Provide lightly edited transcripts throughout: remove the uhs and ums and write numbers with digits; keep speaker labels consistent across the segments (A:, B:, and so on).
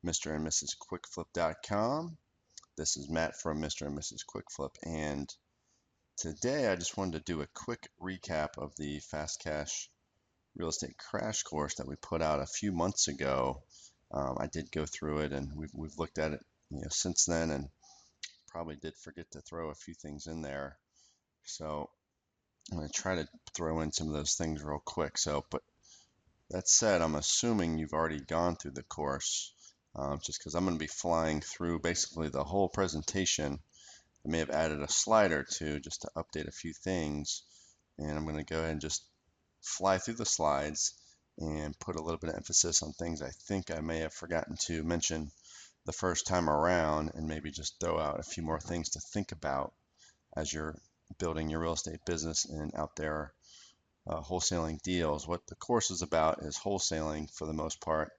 A: Mr. and Mrs. Quickflip.com. This is Matt from Mr. and Mrs. Quickflip, and today I just wanted to do a quick recap of the Fast Cash Real Estate Crash Course that we put out a few months ago. I did go through it, and we've looked at it, since then, and probably did forget to throw a few things in there. So I'm going to try to throw in some of those things real quick. But that said, I'm assuming you've already gone through the course, just because I'm going to be flying through basically the whole presentation. I may have added a slide or two just to update a few things, and I'm going to go ahead and just fly through the slides and put a little bit of emphasis on things I think I may have forgotten to mention the first time around, and maybe just throw out a few more things to think about as you're building your real estate business and out there wholesaling deals. What the course is about is wholesaling for the most part.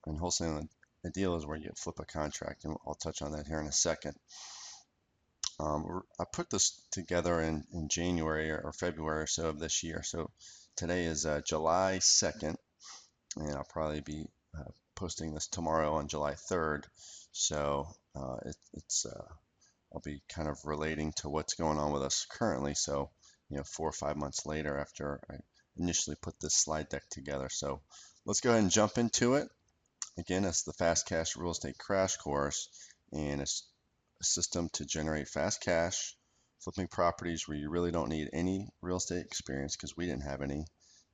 A: And wholesaling a deal is where you flip a contract, and I'll touch on that here in a second. I put this together in January or February or so of this year. So today is July 2nd, and I'll probably be posting this tomorrow on July 3rd. So I'll be kind of relating to what's going on with us currently. So 4 or 5 months later after I initially put this slide deck together. So let's go ahead and jump into it. Again, it's the Fast Cash Real Estate Crash Course, and it's a system to generate fast cash, flipping properties where you really don't need any real estate experience because we didn't have any.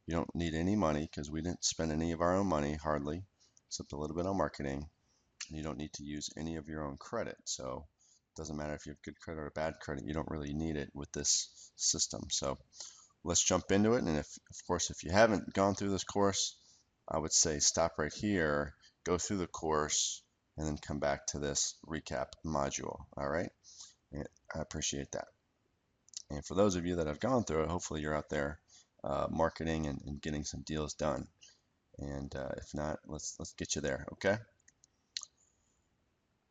A: You don't need any money because we didn't spend any of our own money, hardly, except a little bit on marketing. And you don't need to use any of your own credit. So it doesn't matter if you have good credit or bad credit, you don't really need it with this system. So let's jump into it. And of course, if you haven't gone through this course, I would say stop right here, go through the course, and then come back to this recap module. All right, and I appreciate that. And for those of you that have gone through it, hopefully you're out there marketing and getting some deals done. And if not, let's get you there. Okay.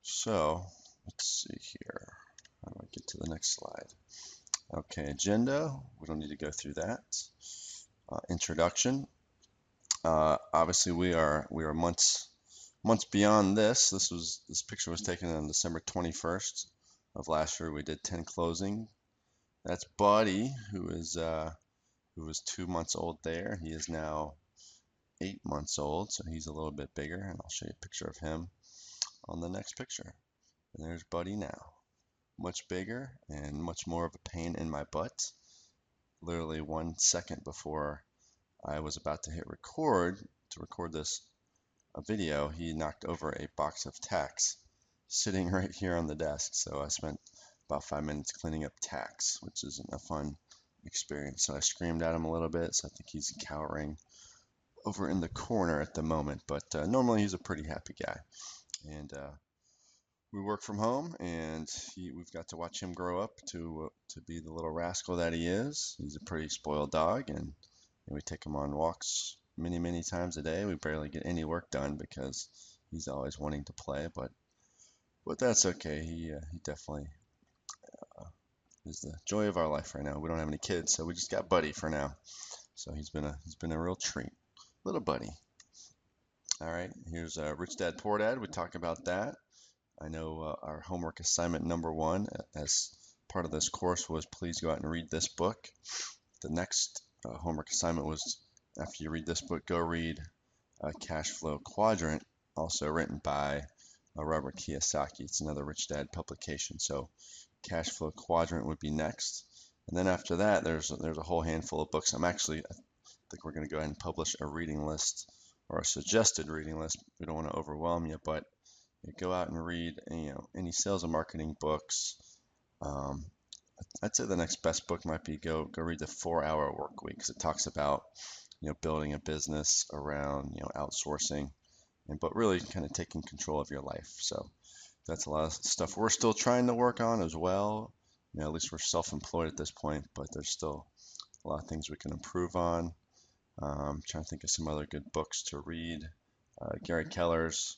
A: So let's see here. How do I get to the next slide? Okay, agenda. We don't need to go through that. Introduction. Obviously, we are months beyond this. This picture was taken on December 21st of last year. We did 10 closing. That's Buddy, who was 2 months old there. He is now 8 months old, so he's a little bit bigger, and I'll show you a picture of him on the next picture. And there's Buddy now, much bigger and much more of a pain in my butt. Literally 1 second before I was about to hit record to record this video, he knocked over a box of tacks sitting right here on the desk. So I spent about 5 minutes cleaning up tacks, which isn't a fun experience. So I screamed at him a little bit. So I think he's cowering over in the corner at the moment. But normally he's a pretty happy guy. And we work from home, and we've got to watch him grow up to be the little rascal that he is. He's a pretty spoiled dog, and we take him on walks many times a day. We barely get any work done because he's always wanting to play, but that's okay. He definitely is the joy of our life right now. We don't have any kids, so we just got Buddy for now. So he's been a real treat, little Buddy. All right, here's Rich Dad Poor Dad. We talk about that. I know our homework assignment number 1 as part of this course was please go out and read this book. The next homework assignment was, after you read this book, go read Cash Flow Quadrant, also written by Robert Kiyosaki. It's another Rich Dad publication. So Cash Flow Quadrant would be next. And then after that, there's a whole handful of books. I think we're going to go ahead and publish a reading list, or a suggested reading list. We don't want to overwhelm you, but go out and read any sales and marketing books. I'd say the next best book might be go read the 4-Hour Work Week, because it talks about building a business around outsourcing, but really kind of taking control of your life. So that's a lot of stuff we're still trying to work on as well. At least we're self-employed at this point, but there's still a lot of things we can improve on. Trying to think of some other good books to read. Gary Keller's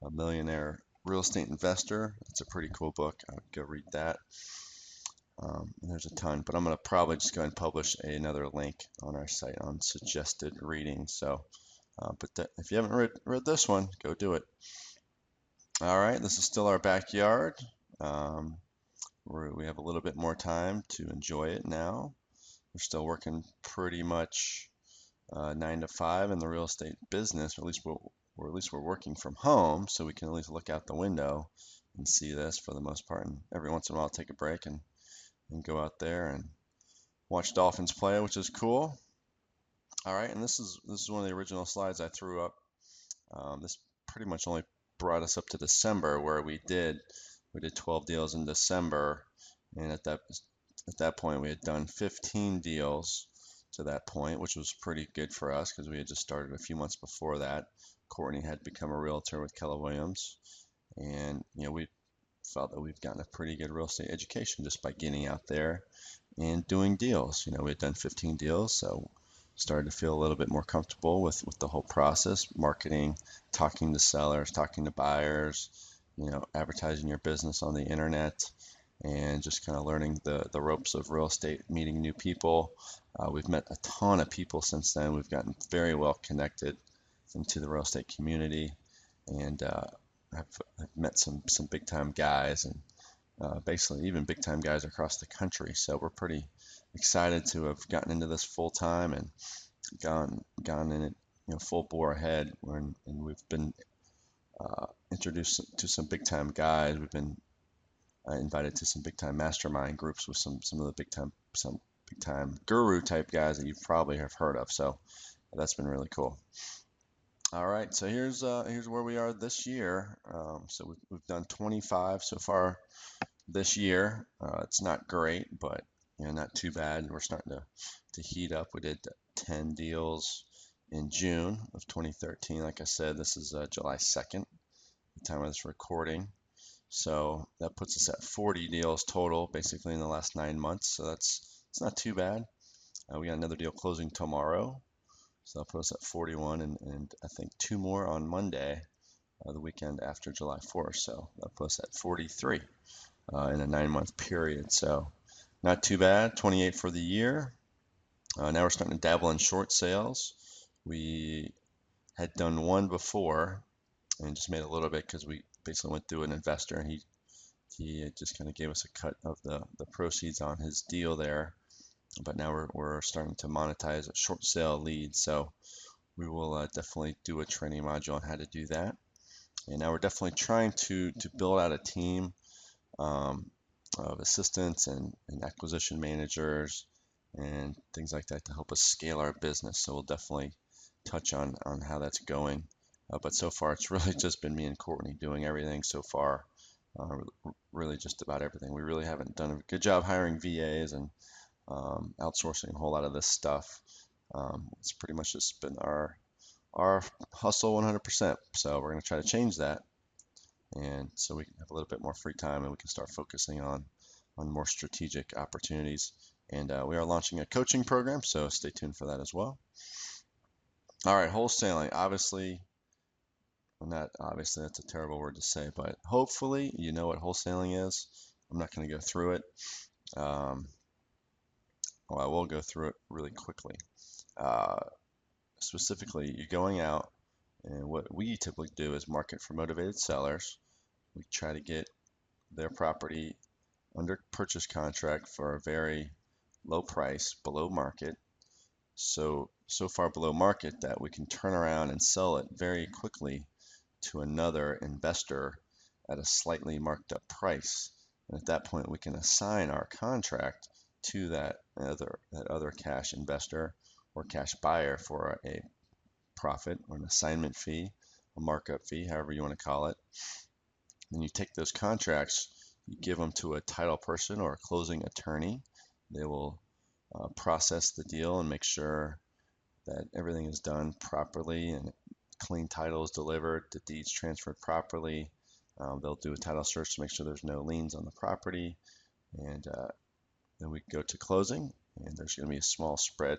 A: A Millionaire Real Estate Investor. It's a pretty cool book. I would go read that. And there's a ton, but I'm going to probably just go ahead and publish another link on our site on suggested reading. So But if you haven't read this one, go do it. All right, this is still our backyard. Um, we have a little bit more time to enjoy it now. We're still working pretty much 9 to 5 in the real estate business, or at least we're working from home, so we can at least look out the window and see this for the most part. And every once in a while, take a break and go out there and watch dolphins play, which is cool. All right, and this is one of the original slides I threw up. This pretty much only brought us up to December, where we did 12 deals in December, and at that point we had done 15 deals to that point, which was pretty good for us because we had just started a few months before that. Courtney had become a realtor with Keller Williams, and we felt that we've gotten a pretty good real estate education just by getting out there and doing deals. We had done 15 deals, so started to feel a little bit more comfortable with the whole process, marketing, talking to sellers, talking to buyers, advertising your business on the internet, and just kind of learning the ropes of real estate, meeting new people. We've met a ton of people since then. We've gotten very well connected into the real estate community, and I've met some big time guys, and basically even big time guys across the country. So we're pretty excited to have gotten into this full time and gone in it, full bore ahead. And we've been introduced to some big time guys. We've been invited to some big time mastermind groups with some of the some big time guru type guys that you probably have heard of. So that's been really cool. All right, so here's where we are this year. So we've done 25 so far this year. It's not great, but not too bad. We're starting to heat up. We did 10 deals in June of 2013. Like I said, this is July 2nd, the time of this recording. So that puts us at 40 deals total, basically in the last 9 months. So it's not too bad. We got another deal closing tomorrow, so that'll put us at 41, and I think 2 more on Monday, the weekend after July 4th. So that puts us at 43 in a 9-month period. So not too bad. 28 for the year. Now we're starting to dabble in short sales. We had done one before and just made a little bit because we basically went through an investor, and he just kind of gave us a cut of the proceeds on his deal there. But now we're starting to monetize a short sale lead. So we will definitely do a training module on how to do that. And now we're definitely trying to build out a team of assistants and acquisition managers and things like that to help us scale our business. So we'll definitely touch on how that's going. But so far, it's really just been me and Courtney doing everything so far. Really just about everything. We really haven't done a good job hiring VAs and outsourcing a whole lot of this stuff. It's pretty much just been our hustle 100%. So we're going to try to change that, and so we can have a little bit more free time and we can start focusing on more strategic opportunities. And we are launching a coaching program, so stay tuned for that as well. All right, wholesaling. Obviously, well, not obviously, that's a terrible word to say, but hopefully you know what wholesaling is. I'm not going to go through it. Well, I will go through it really quickly. Specifically, you're going out, and what we typically do is market for motivated sellers. We try to get their property under purchase contract for a very low price, below market. So far below market that we can turn around and sell it very quickly to another investor at a slightly marked up price. And at that point, we can assign our contract to that other cash investor or cash buyer for a profit or an assignment fee, a markup fee, however you want to call it. Then you take those contracts, you give them to a title person or a closing attorney. They will process the deal and make sure that everything is done properly and clean title is delivered, the deeds transferred properly. They'll do a title search to make sure there's no liens on the property, and then we go to closing, and there's going to be a small spread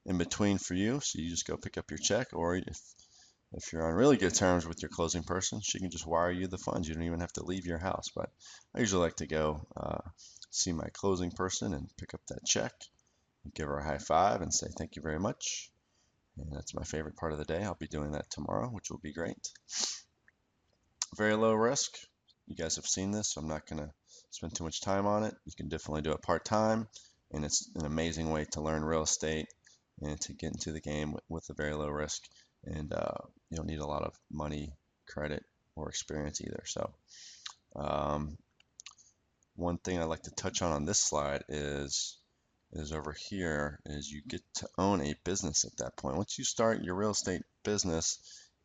A: in between for you. So you just go pick up your check, or if you're on really good terms with your closing person, she can just wire you the funds. You don't even have to leave your house. But I usually like to go see my closing person and pick up that check, give her a high five and say thank you very much. And that's my favorite part of the day. I'll be doing that tomorrow, which will be great. Very low risk. You guys have seen this, so I'm not going to spend too much time on it. You can definitely do it part-time, and it's an amazing way to learn real estate and to get into the game with a very low risk. And you don't need a lot of money, credit, or experience either. So um, one thing I'd like to touch on this slide is over here is you get to own a business at that point. Once you start your real estate business,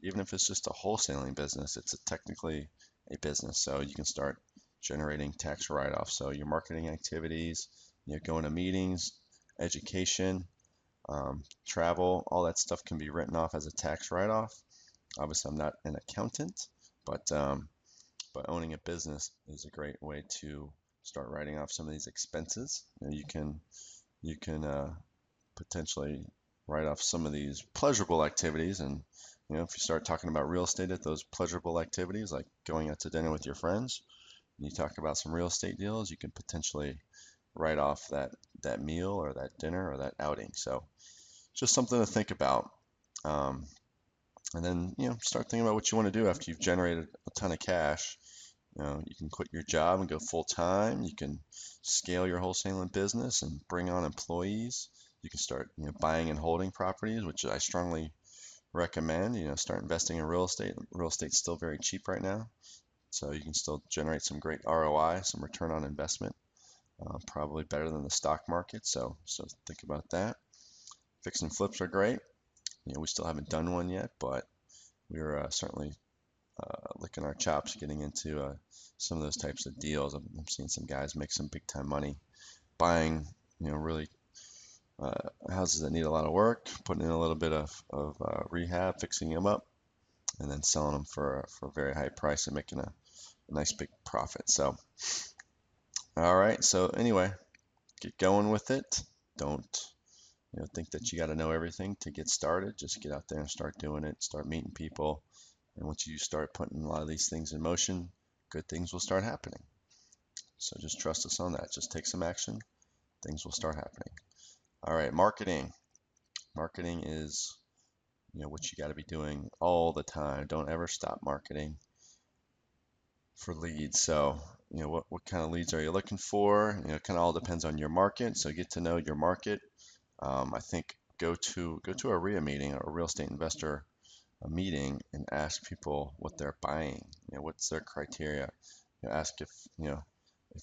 A: even if it's just a wholesaling business, it's technically a business. So you can start generating tax write-offs. So your marketing activities, going to meetings, education, travel, all that stuff can be written off as a tax write-off. Obviously, I'm not an accountant, but owning a business is a great way to start writing off some of these expenses. You can potentially write off some of these pleasurable activities, and if you start talking about real estate at those pleasurable activities, like going out to dinner with your friends, and you talk about some real estate deals, you can potentially write off that meal or that dinner or that outing. So just something to think about. Um, and then start thinking about what you want to do after you've generated a ton of cash. You can quit your job and go full time. You can scale your wholesaling business and bring on employees. You can start, buying and holding properties, which I strongly recommend. Start investing in real estate. Real estate's still very cheap right now, so you can still generate some great ROI, some return on investment, probably better than the stock market. So think about that. Fix and flips are great. We still haven't done one yet, but we're certainly licking our chops getting into some of those types of deals. I'm seeing some guys make some big time money buying, really houses that need a lot of work, putting in a little bit of rehab, fixing them up, and then selling them for a very high price and making a nice big profit. So, all right. So anyway, get going with it. Don't think that you got to know everything to get started. Just get out there and start doing it. Start meeting people. And once you start putting a lot of these things in motion, good things will start happening. So just trust us on that. Just take some action. Things will start happening. All right, marketing. Marketing is, what you got to be doing all the time. Don't ever stop marketing for leads. So, what kind of leads are you looking for? It kind of all depends on your market. So get to know your market. I think go to a RIA meeting or a real estate investor a meeting and ask people what they're buying. What's their criteria? Ask if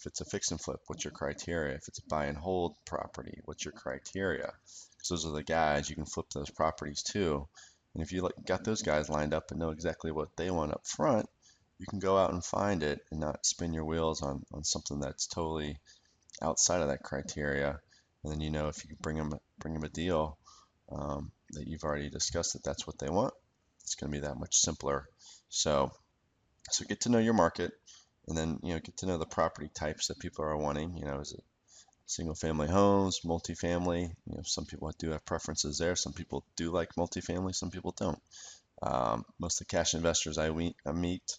A: it's a fix and flip, what's your criteria? If it's a buy and hold property, what's your criteria? Because those are the guys you can flip those properties to. And if you got those guys lined up and know exactly what they want up front, you can go out and find it and not spin your wheels on something that's totally outside of that criteria. And then if you bring them a deal that you've already discussed that's what they want, it's going to be that much simpler. So get to know your market, and then get to know the property types that people are wanting. Is it single family homes, multifamily? Some people do have preferences there. Some people do like multifamily, some people don't. Most of the cash investors I meet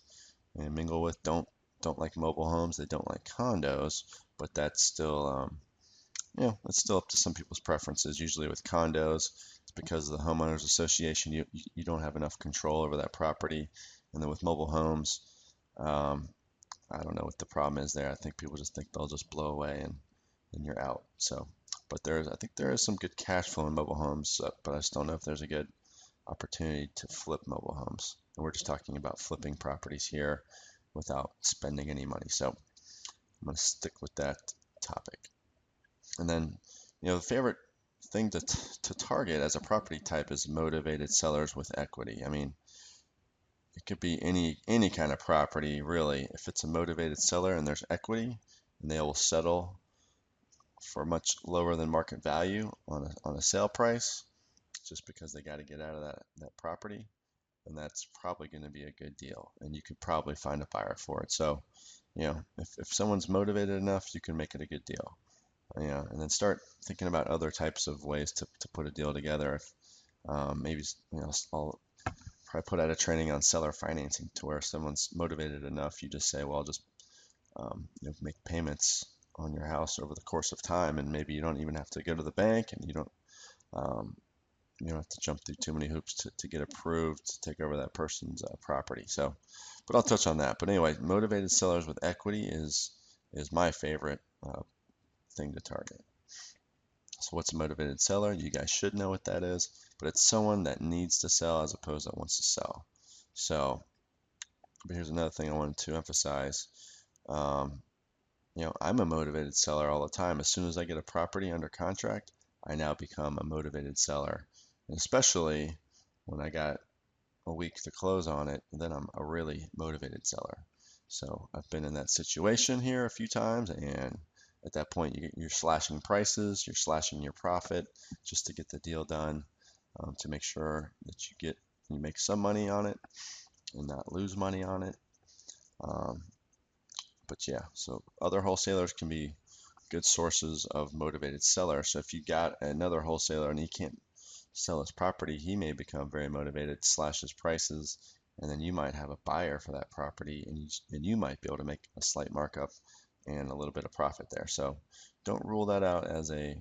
A: and mingle with don't like mobile homes. They don't like condos, but that's still it's still up to some people's preferences. Usually with condos, it's because of the homeowners association. You don't have enough control over that property. And then with mobile homes, I don't know what the problem is there. I think people just think they'll just blow away and you're out. So, but I think there is some good cash flow in mobile homes, but I just don't know if there's a good opportunity to flip mobile homes. And we're just talking about flipping properties here without spending any money. So I'm going to stick with that topic. And then, the favorite thing to target as a property type is motivated sellers with equity. I mean, it could be any kind of property, really. If it's a motivated seller and there's equity, and they will settle for much lower than market value on a sale price, just because they got to get out of that property, then that's probably going to be a good deal, and you could probably find a buyer for it. So, if someone's motivated enough, you can make it a good deal. And then start thinking about other types of ways to put a deal together. If maybe I'll probably put out a training on seller financing to where someone's motivated enough, you just say, well, I'll just make payments on your house over the course of time, and maybe you don't even have to go to the bank, and you don't you don't have to jump through too many hoops to get approved to take over that person's property. So, but I'll touch on that. But anyway, motivated sellers with equity is my favorite thing to target. So what's a motivated seller? You guys should know what that is, but it's someone that needs to sell as opposed to wants to sell. So, but here's another thing I wanted to emphasize. Um, I'm a motivated seller all the time. As soon as I get a property under contract, I now become a motivated seller. And especially when I got a week to close on it, then I'm a really motivated seller. So I've been in that situation here a few times, and at that point, you're slashing prices, you're slashing your profit just to get the deal done, to make sure that you make some money on it and not lose money on it. But yeah, so other wholesalers can be good sources of motivated sellers. So if you got another wholesaler and he can't sell his property, he may become very motivated, slash his prices, and then you might have a buyer for that property, and you might be able to make a slight markup and a little bit of profit there. So don't rule that out as a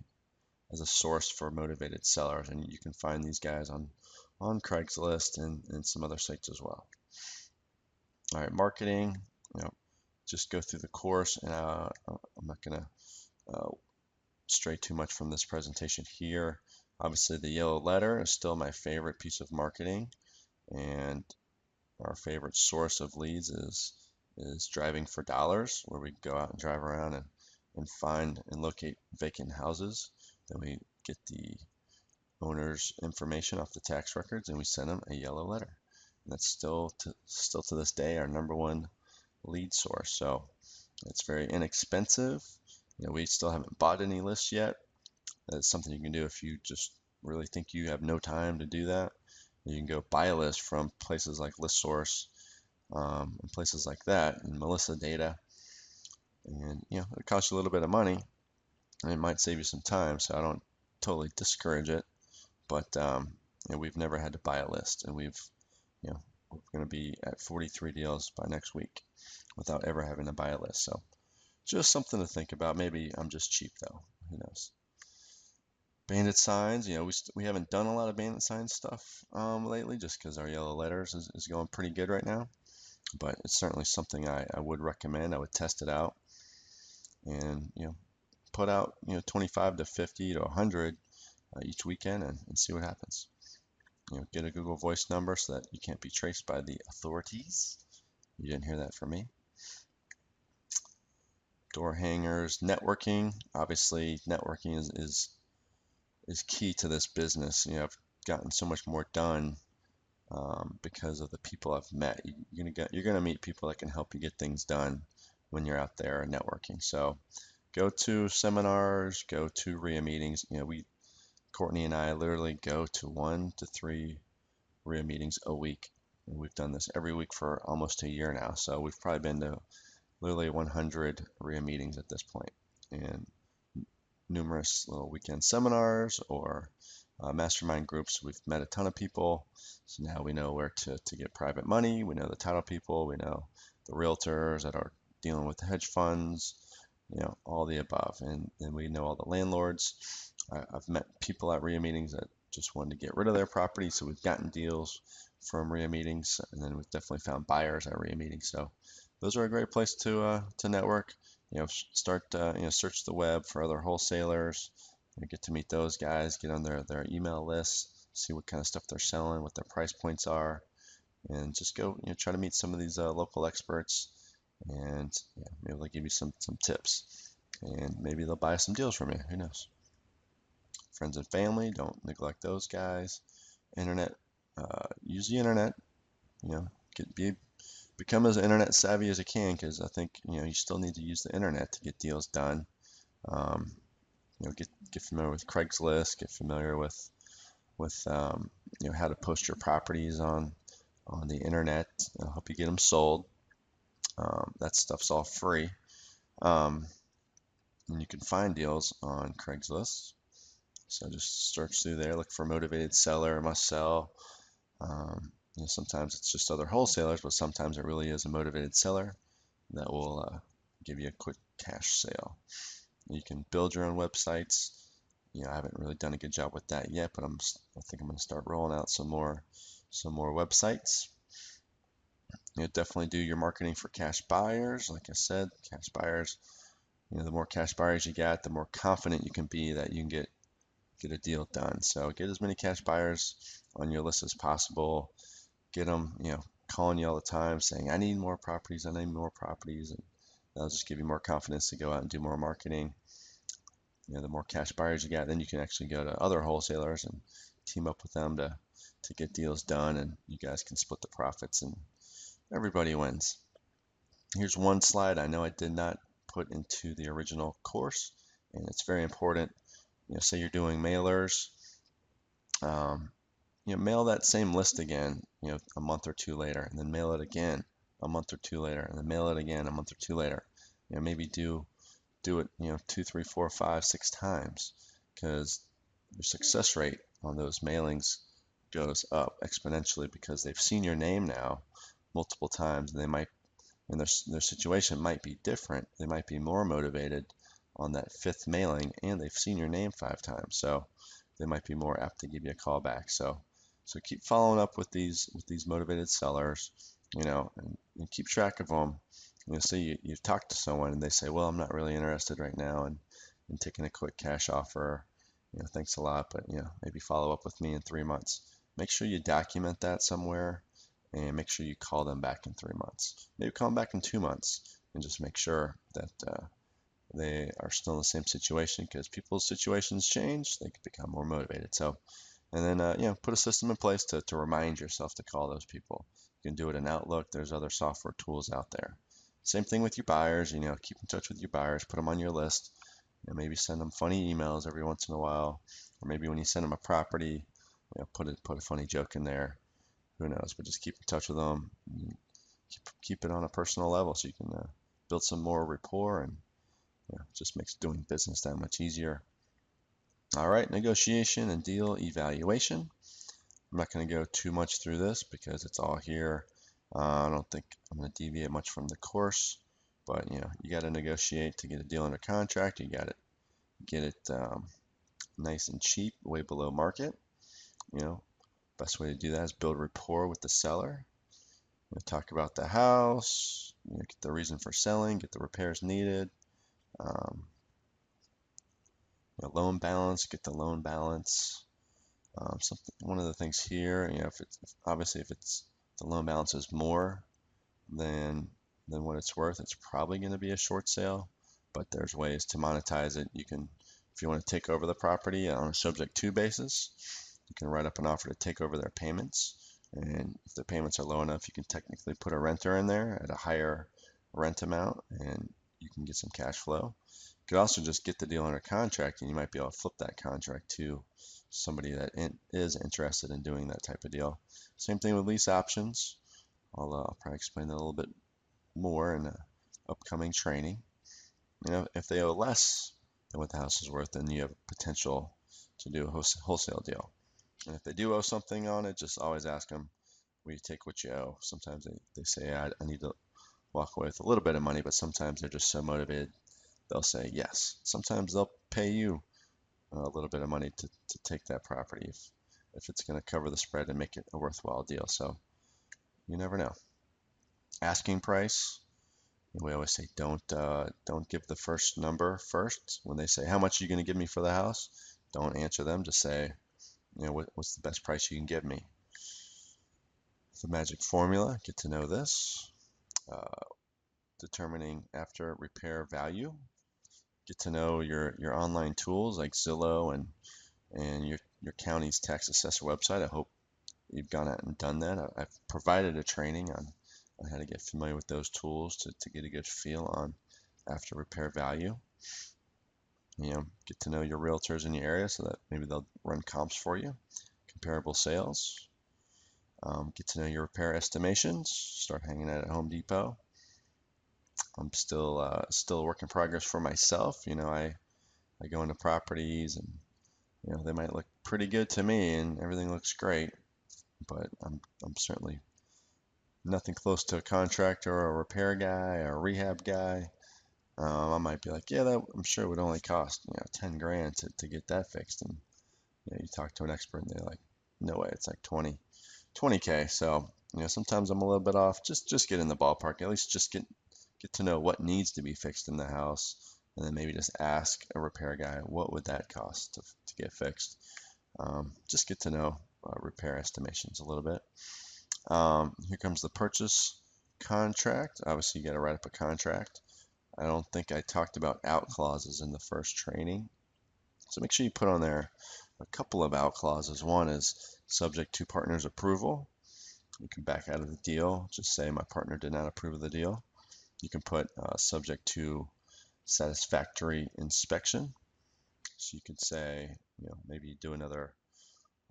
A: source for motivated sellers, and you can find these guys on Craigslist and some other sites as well. All right, marketing, just go through the course, and I'm not gonna stray too much from this presentation here. Obviously, the yellow letter is still my favorite piece of marketing, and our favorite source of leads is driving for dollars, where we go out and drive around and find and locate vacant houses. Then we get the owner's information off the tax records, and we send them a yellow letter. And that's still to this day our #1 lead source. So it's very inexpensive. We still haven't bought any lists yet. That's something you can do if you just really think you have no time to do that. You can go buy a list from places like ListSource, and places like that, and Melissa Data, and it costs you a little bit of money, and it might save you some time. So I don't totally discourage it, but we've never had to buy a list, and we're going to be at 43 deals by next week without ever having to buy a list. So just something to think about. Maybe I'm just cheap though. Who knows? Bandit signs, we haven't done a lot of bandit sign stuff lately, just because our yellow letters is going pretty good right now. But it's certainly something I would recommend. I would test it out, and put out 25 to 50 to 100 each weekend, and see what happens. Get a Google Voice number so that you can't be traced by the authorities. You didn't hear that from me. Door hangers, networking. Obviously, networking is key to this business. I've gotten so much more done because of the people I've met. You're gonna meet people that can help you get things done when you're out there networking. So go to seminars, go to RIA meetings. Courtney and I literally go to 1 to 3 RIA meetings a week, and we've done this every week for almost a year now. So we've probably been to literally 100 RIA meetings at this point, and numerous little weekend seminars or mastermind groups. We've met a ton of people, so now we know where to get private money. We know the title people, we know the realtors that are dealing with the hedge funds, all the above, and we know all the landlords. I've met people at RIA meetings that just wanted to get rid of their property, so we've gotten deals from RIA meetings, and then we've definitely found buyers at RIA meetings. So those are a great place to network. Start search the web for other wholesalers. Get to meet those guys, get on their email lists, see what kind of stuff they're selling, what their price points are, and just go try to meet some of these local experts, and maybe they'll give you some tips, and maybe they'll buy some deals from you. Who knows? Friends and family, don't neglect those guys. Internet, use the internet. Become as internet savvy as you can, because I think you still need to use the internet to get deals done. Get familiar with Craigslist, get familiar with how to post your properties on the internet. I'll help you get them sold. That stuff's all free, and you can find deals on Craigslist. So just search through there, look for motivated seller, must sell. Sometimes it's just other wholesalers, but sometimes it really is a motivated seller that will give you a quick cash sale. You can build your own websites. I haven't really done a good job with that yet, but I think I'm going to start rolling out some more websites. Definitely do your marketing for cash buyers. Like I said, cash buyers, the more cash buyers you got, the more confident you can be that you can get a deal done. So get as many cash buyers on your list as possible. Get them, calling you all the time saying, I need more properties, and that'll just give you more confidence to go out and do more marketing. The more cash buyers you got, then you can actually go to other wholesalers and team up with them to get deals done, and you guys can split the profits and everybody wins. Here's one slide I know I did not put into the original course, and it's very important. Say you're doing mailers, um, mail that same list again, a month or two later, and then mail it again a month or two later, and then mail it again a month or two later. Maybe do it, 2, 3, 4, 5, 6 times, because your success rate on those mailings goes up exponentially because they've seen your name now multiple times, and their situation might be different. They might be more motivated on that 5th mailing, and they've seen your name 5 times, so they might be more apt to give you a call back. So keep following up with these motivated sellers, and keep track of them. Say you've talked to someone and they say, well, I'm not really interested right now in taking a quick cash offer. Thanks a lot, but maybe follow up with me in 3 months. Make sure you document that somewhere, and make sure you call them back in 3 months. Maybe call them back in 2 months, and just make sure that they are still in the same situation, because people's situations change. They can become more motivated. So, and then put a system in place to remind yourself to call those people. You can do it in Outlook. There's other software tools out there. Same thing with your buyers. Keep in touch with your buyers. Put them on your list. Maybe send them funny emails every once in a while, or maybe when you send them a property, put a funny joke in there. Who knows? But just keep in touch with them. Keep it on a personal level so you can build some more rapport, and just makes doing business that much easier. All right, negotiation and deal evaluation. I'm not going to go too much through this because it's all here. I don't think I'm going to deviate much from the course, but you got to negotiate to get a deal under contract. You got to get it nice and cheap, way below market. Best way to do that is build rapport with the seller. Talk about the house, get the reason for selling, get the repairs needed. Loan balance, get the loan balance. One of the things here, if the loan balance is more than what it's worth, it's probably going to be a short sale. But there's ways to monetize it. You can, if you want to take over the property on a subject to basis, you can write up an offer to take over their payments. And if the payments are low enough, you can technically put a renter in there at a higher rent amount, and you can get some cash flow. You could also just get the deal under contract, and you might be able to flip that contract to somebody that is interested in doing that type of deal. Same thing with lease options. I'll probably explain that a little bit more in the upcoming training. If they owe less than what the house is worth, then you have potential to do a wholesale deal. And if they do owe something on it, just always ask them, will you take what you owe? Sometimes they say, I need to walk away with a little bit of money, but sometimes they're just so motivated, they'll say yes. Sometimes they'll pay you a little bit of money to take that property if it's going to cover the spread and make it a worthwhile deal. So you never know. Asking price. We always say don't give the first number first. When they say, how much are you going to give me for the house? Don't answer them. Just say, what's the best price you can give me? The magic formula, get to know this. Determining after repair value. Get to know your online tools like Zillow and your county's tax assessor website. I hope you've gone out and done that. I've provided a training on how to get familiar with those tools to get a good feel on after repair value. Get to know your realtors in your area so that maybe they'll run comps for you, comparable sales. Get to know your repair estimations. Start hanging out at Home Depot. I'm still a work in progress for myself. I go into properties, and they might look pretty good to me and everything looks great, but I'm certainly nothing close to a contractor or a repair guy or a rehab guy. I might be like, yeah, that I'm sure it would only cost 10 grand to get that fixed, and you talk to an expert and they're like, no way, it's like 20K. So sometimes I'm a little bit off. Just get in the ballpark. At least just get to know what needs to be fixed in the house, and then maybe just ask a repair guy, what would that cost to get fixed. Just get to know repair estimations a little bit. Here comes the purchase contract. Obviously, you got to write up a contract. I don't think I talked about out clauses in the first training. So make sure you put on there a couple of out clauses. One is subject to partner's approval. You can back out of the deal. Just say my partner did not approve of the deal. You can put subject to satisfactory inspection. So you could say, maybe you do another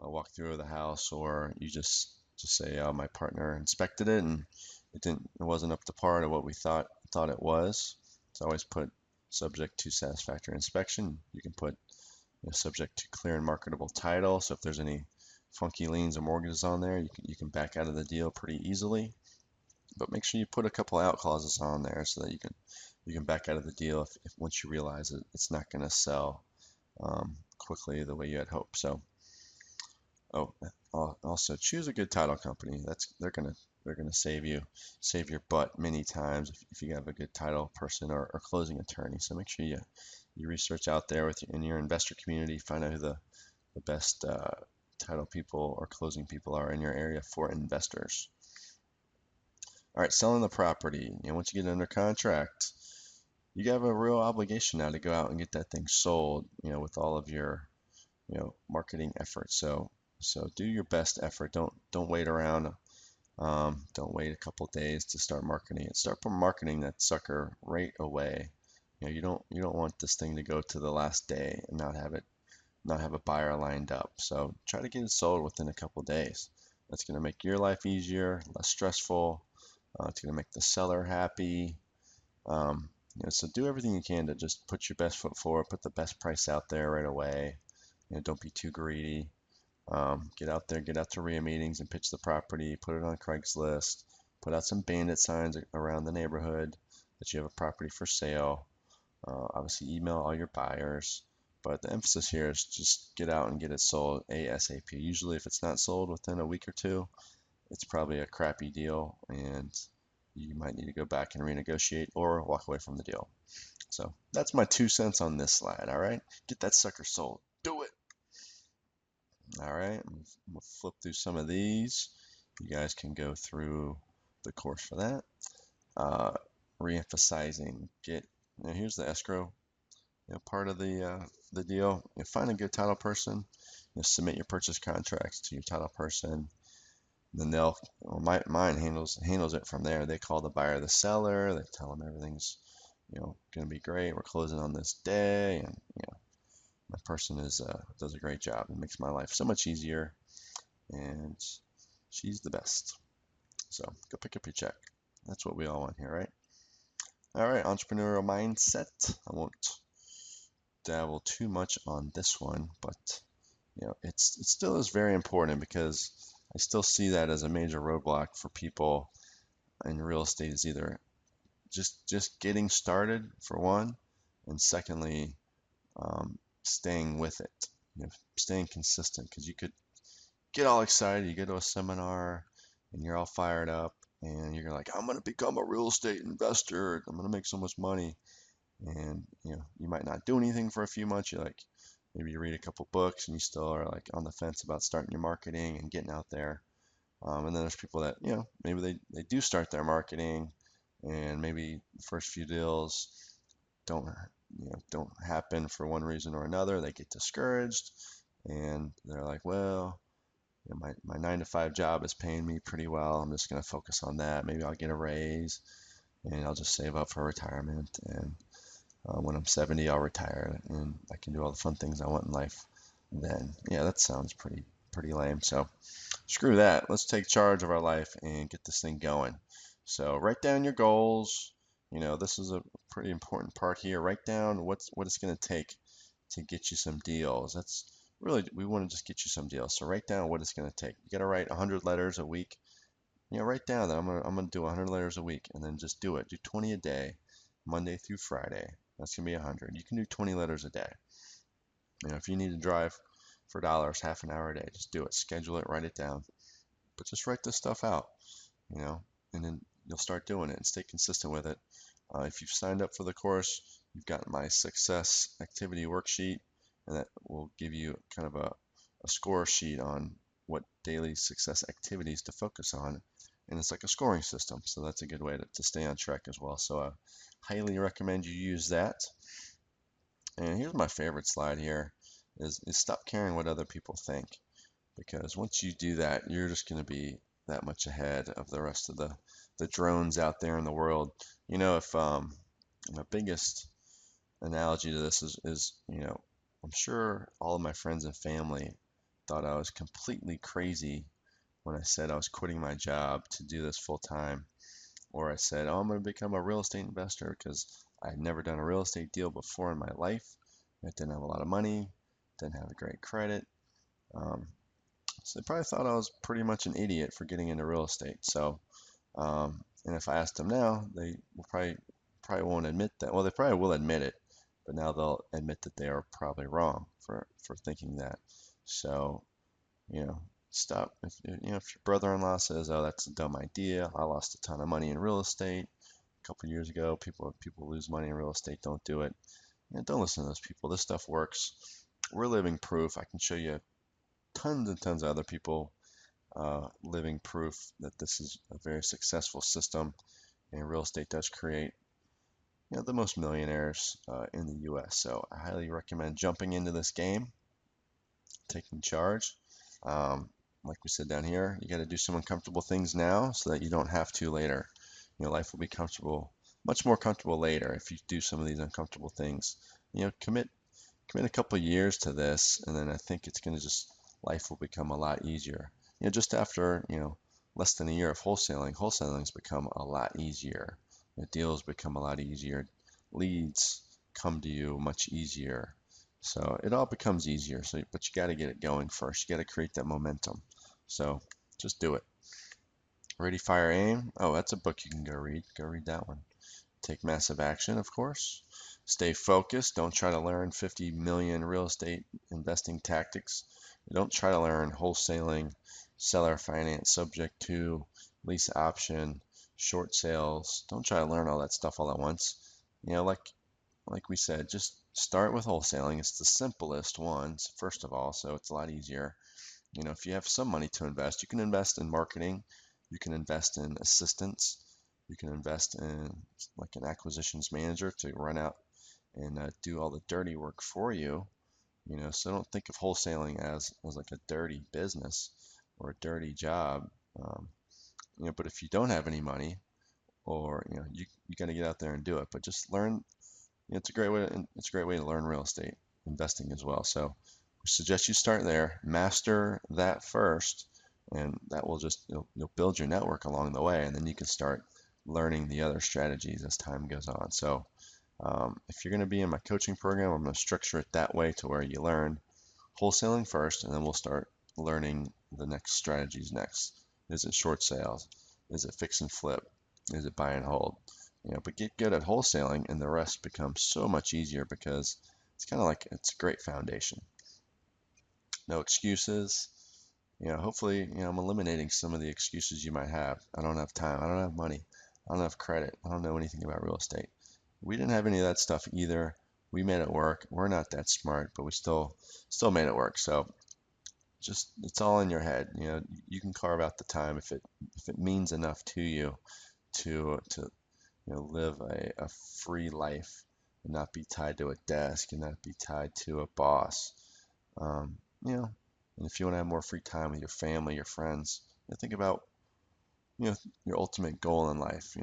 A: walkthrough of the house, or you just say, my partner inspected it and it wasn't up to par to what we thought it was. So always put subject to satisfactory inspection. You can put subject to clear and marketable title. So if there's any funky liens or mortgages on there, you can back out of the deal pretty easily. But make sure you put a couple out clauses on there so that you can back out of the deal if once you realize it's not going to sell quickly the way you had hoped. So, also choose a good title company. They're gonna save your butt many times if you have a good title person or closing attorney. So make sure you research out there in your investor community, find out who the best title people or closing people are in your area for investors. All right, selling the property. Once you get under contract, you have a real obligation now to go out and get that thing sold, with all of your, marketing efforts. So do your best effort. Don't wait around. Don't wait a couple days to start marketing it. Start marketing that sucker right away. You don't want this thing to go to the last day and not have a buyer lined up. So try to get it sold within a couple days. That's going to make your life easier, less stressful. It's going to make the seller happy. So do everything you can to just put your best foot forward, put the best price out there right away. Don't be too greedy. Get out there, get out to RIA meetings and pitch the property, put it on Craigslist, put out some bandit signs around the neighborhood that you have a property for sale. Obviously, email all your buyers. But the emphasis here is just get out and get it sold ASAP. Usually, if it's not sold within a week or two, it's probably a crappy deal and you might need to go back and renegotiate or walk away from the deal. So that's my 2 cents on this slide. All right, get that sucker sold. Do it. All right, we'll flip through some of these. You guys can go through the course for that. Reemphasizing. Here's the escrow part of the deal. Find a good title person. Submit your purchase contracts to your title person. Then mine handles it from there. They call the buyer the seller. They tell them everything's going to be great. We're closing on this day, and my person does a great job. It makes my life so much easier, and she's the best. So go pick up your check. That's what we all want here, right? All right, entrepreneurial mindset. I won't dabble too much on this one, but it still is very important because I still see that as a major roadblock for people in real estate is either just getting started for one, and secondly, staying with it, staying consistent, because you could get all excited, you go to a seminar and you're all fired up and you're like, I'm going to become a real estate investor, I'm going to make so much money, and you might not do anything for a few months. You're like, maybe you read a couple books and you still are like on the fence about starting your marketing and getting out there. And then there's people that maybe they do start their marketing and maybe the first few deals don't don't happen for one reason or another. They get discouraged and they're like, well, my 9 to 5 job is paying me pretty well. I'm just going to focus on that. Maybe I'll get a raise and I'll just save up for retirement. And when I'm 70, I'll retire and I can do all the fun things I want in life then. Yeah, that sounds pretty lame. So screw that. Let's take charge of our life and get this thing going. So write down your goals. This is a pretty important part here. Write down what it's going to take to get you some deals. That's really, we want to just get you some deals. So write down what it's going to take. You got to write 100 letters a week. Write down that I'm gonna do 100 letters a week, and then just do it. Do 20 a day, Monday through Friday. That's gonna be 100. You can do 20 letters a day. If you need to drive for dollars half an hour a day, just do it. Schedule it, write it down. But just write this stuff out, you know, and then you'll start doing it and stay consistent with it. If you've signed up for the course, you've got my success activity worksheet, and that will give you kind of a score sheet on what daily success activities to focus on. And it's like a scoring system, so that's a good way to stay on track as well. So I highly recommend you use that. And here's my favorite slide here is stop caring what other people think, because once you do that, you're just going to be that much ahead of the rest of the drones out there in the world. If my biggest analogy to this is, I'm sure all of my friends and family thought I was completely crazy when I said I was quitting my job to do this full time, or I said, oh, I'm going to become a real estate investor because I had never done a real estate deal before in my life. I didn't have a lot of money, didn't have a great credit. So they probably thought I was pretty much an idiot for getting into real estate. So, and if I asked them now, they will probably won't admit that. Well, they probably will admit it, but now they'll admit that they are probably wrong for thinking that. So, stop. If your brother-in-law says, "Oh, that's a dumb idea. I lost a ton of money in real estate a couple years ago. People lose money in real estate. Don't do it." Don't listen to those people. This stuff works. We're living proof. I can show you tons and tons of other people living proof that this is a very successful system, and real estate does create the most millionaires in the US. So I highly recommend jumping into this game, taking charge. Like we said down here, you got to do some uncomfortable things now so that you don't have to later. Life will be comfortable, much more comfortable later if you do some of these uncomfortable things. Commit a couple of years to this, and then I think it's going to life will become a lot easier. Just after, less than a year of wholesaling's become a lot easier. Deals become a lot easier. Leads come to you much easier. So it all becomes easier. But you got to get it going first. You got to create that momentum. So just do it. Ready, Fire, Aim. Oh, that's a book you can go read. Go read that one. Take massive action, of course. Stay focused. Don't try to learn 50 million real estate investing tactics. Don't try to learn wholesaling, seller finance, subject to, lease option, short sales. Don't try to learn all that stuff all at once. Like we said, just start with wholesaling. It's the simplest ones, first of all, so it's a lot easier. If you have some money to invest, you can invest in marketing. You can invest in assistants. You can invest in like an acquisitions manager to run out and do all the dirty work for you. So don't think of wholesaling as like a dirty business or a dirty job. But if you don't have any money, or you got to get out there and do it. But just learn. It's a great way to learn real estate investing as well. So we suggest you start there, master that first, and that will just you'll build your network along the way, and then you can start learning the other strategies as time goes on. So if you're going to be in my coaching program, I'm going to structure it that way to where you learn wholesaling first, and then we'll start learning the next strategies next. Is it short sales? Is it fix and flip? Is it buy and hold? But get good at wholesaling, and the rest becomes so much easier because it's kind of like it's a great foundation. No excuses. Hopefully, I'm eliminating some of the excuses you might have. I don't have time. I don't have money. I don't have credit. I don't know anything about real estate. We didn't have any of that stuff either. We made it work. We're not that smart, but we still made it work. So just it's all in your head. You can carve out the time if it means enough to you to live a free life and not be tied to a desk and not be tied to a boss. And if you want to have more free time with your family, your friends, think about your ultimate goal in life.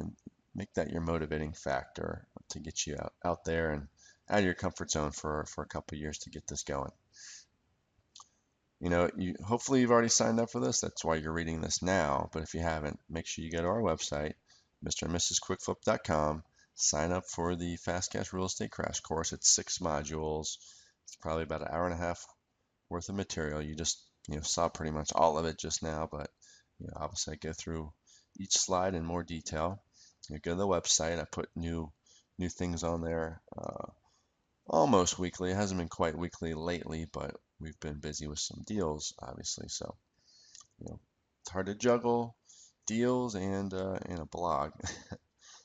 A: Make that your motivating factor to get you out there and out of your comfort zone for a couple of years to get this going. Hopefully you've already signed up for this. That's why you're reading this now. But if you haven't, make sure you go to our website, Mr. and Mrs. Quickflip.com. Sign up for the Fast Cash Real Estate Crash Course. It's 6 modules. It's probably about an hour and a half worth of material. You just saw pretty much all of it just now, but obviously I go through each slide in more detail. You go to the website. I put new new things on there almost weekly. It hasn't been quite weekly lately, but we've been busy with some deals, obviously. So, it's hard to juggle deals and a blog.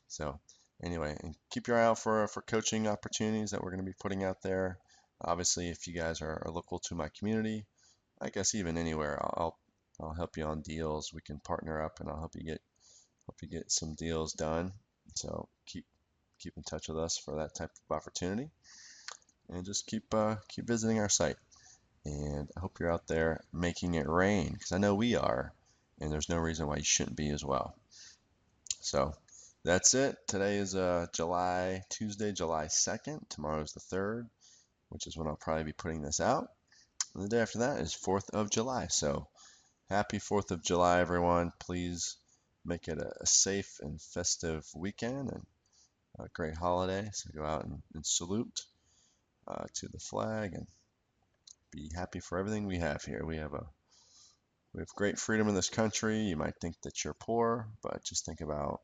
A: So anyway, and keep your eye out for coaching opportunities that we're going to be putting out there. Obviously, if you guys are local to my community, I guess even anywhere, I'll help you on deals. We can partner up, and I'll help you get some deals done. So keep in touch with us for that type of opportunity, and just keep visiting our site. And I hope you're out there making it rain, because I know we are, and there's no reason why you shouldn't be as well. So that's it. Today is Tuesday, July 2nd. Tomorrow is the 3rd, which is when I'll probably be putting this out. And the day after that is 4th of July. So happy 4th of July, everyone. Please make it a safe and festive weekend and a great holiday. So go out and salute to the flag and be happy for everything we have here. We have great freedom in this country. You might think that you're poor, but just think about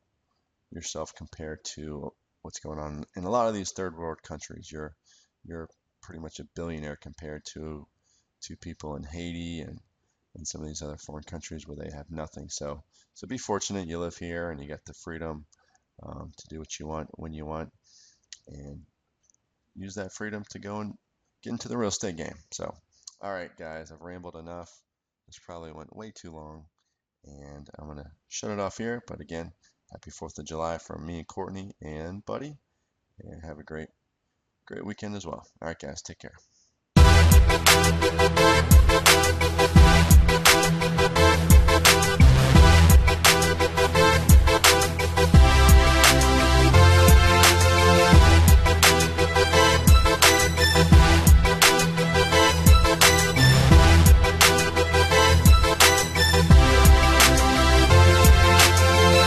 A: yourself compared to what's going on in a lot of these third world countries. You're pretty much a billionaire compared to people in Haiti and some of these other foreign countries where they have nothing. So be fortunate you live here and you get the freedom to do what you want when you want, and use that freedom to go and get into the real estate game. So, all right, guys, I've rambled enough. This probably went way too long, and I'm going to shut it off here. But again, happy 4th of July from me and Courtney and Buddy, and have a great weekend as well. All right, guys, take care.